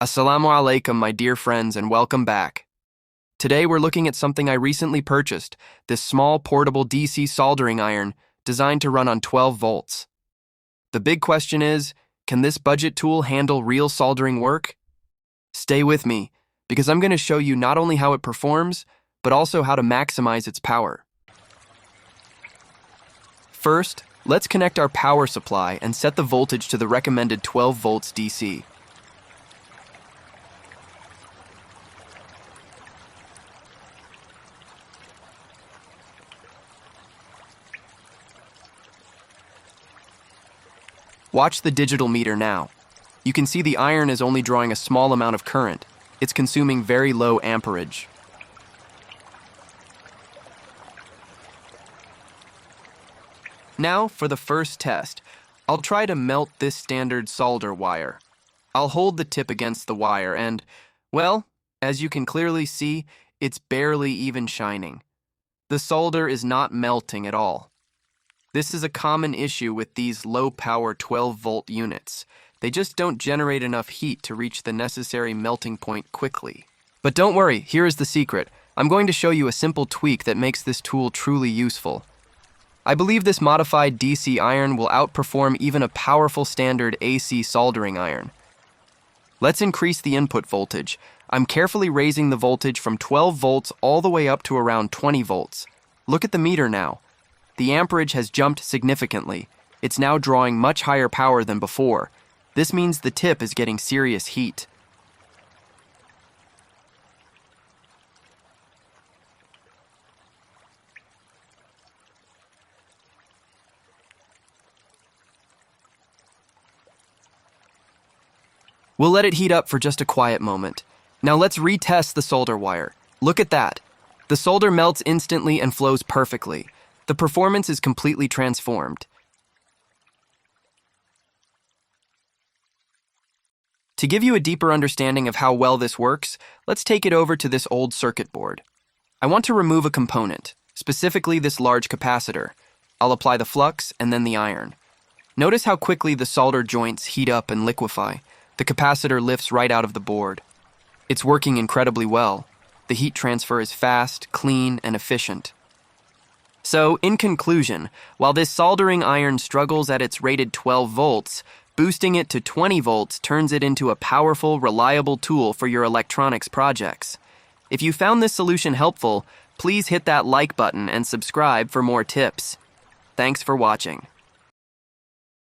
Assalamu alaikum, my dear friends, and welcome back. Today we're looking at something I recently purchased, this small portable DC soldering iron designed to run on 12 volts. The big question is, can this budget tool handle real soldering work? Stay with me, because I'm going to show you not only how it performs, but also how to maximize its power. First, let's connect our power supply and set the voltage to the recommended 12 volts DC. Watch the digital meter now. You can see the iron is only drawing a small amount of current. It's consuming very low amperage. Now for the first test. I'll try to melt this standard solder wire. I'll hold the tip against the wire and, well, as you can clearly see, it's barely even shining. The solder is not melting at all. This is a common issue with these low-power 12-volt units. They just don't generate enough heat to reach the necessary melting point quickly. But don't worry, here is the secret. I'm going to show you a simple tweak that makes this tool truly useful. I believe this modified DC iron will outperform even a powerful standard AC soldering iron. Let's increase the input voltage. I'm carefully raising the voltage from 12 volts all the way up to around 20 volts. Look at the meter now. The amperage has jumped significantly. It's now drawing much higher power than before. This means the tip is getting serious heat. We'll let it heat up for just a quiet moment. Now let's retest the solder wire. Look at that. The solder melts instantly and flows perfectly. The performance is completely transformed. To give you a deeper understanding of how well this works, let's take it over to this old circuit board. I want to remove a component, specifically this large capacitor. I'll apply the flux and then the iron. Notice how quickly the solder joints heat up and liquefy. The capacitor lifts right out of the board. It's working incredibly well. The heat transfer is fast, clean, and efficient. So, in conclusion, while this soldering iron struggles at its rated 12 volts, boosting it to 20 volts turns it into a powerful, reliable tool for your electronics projects. If you found this solution helpful, please hit that like button and subscribe for more tips. Thanks for watching.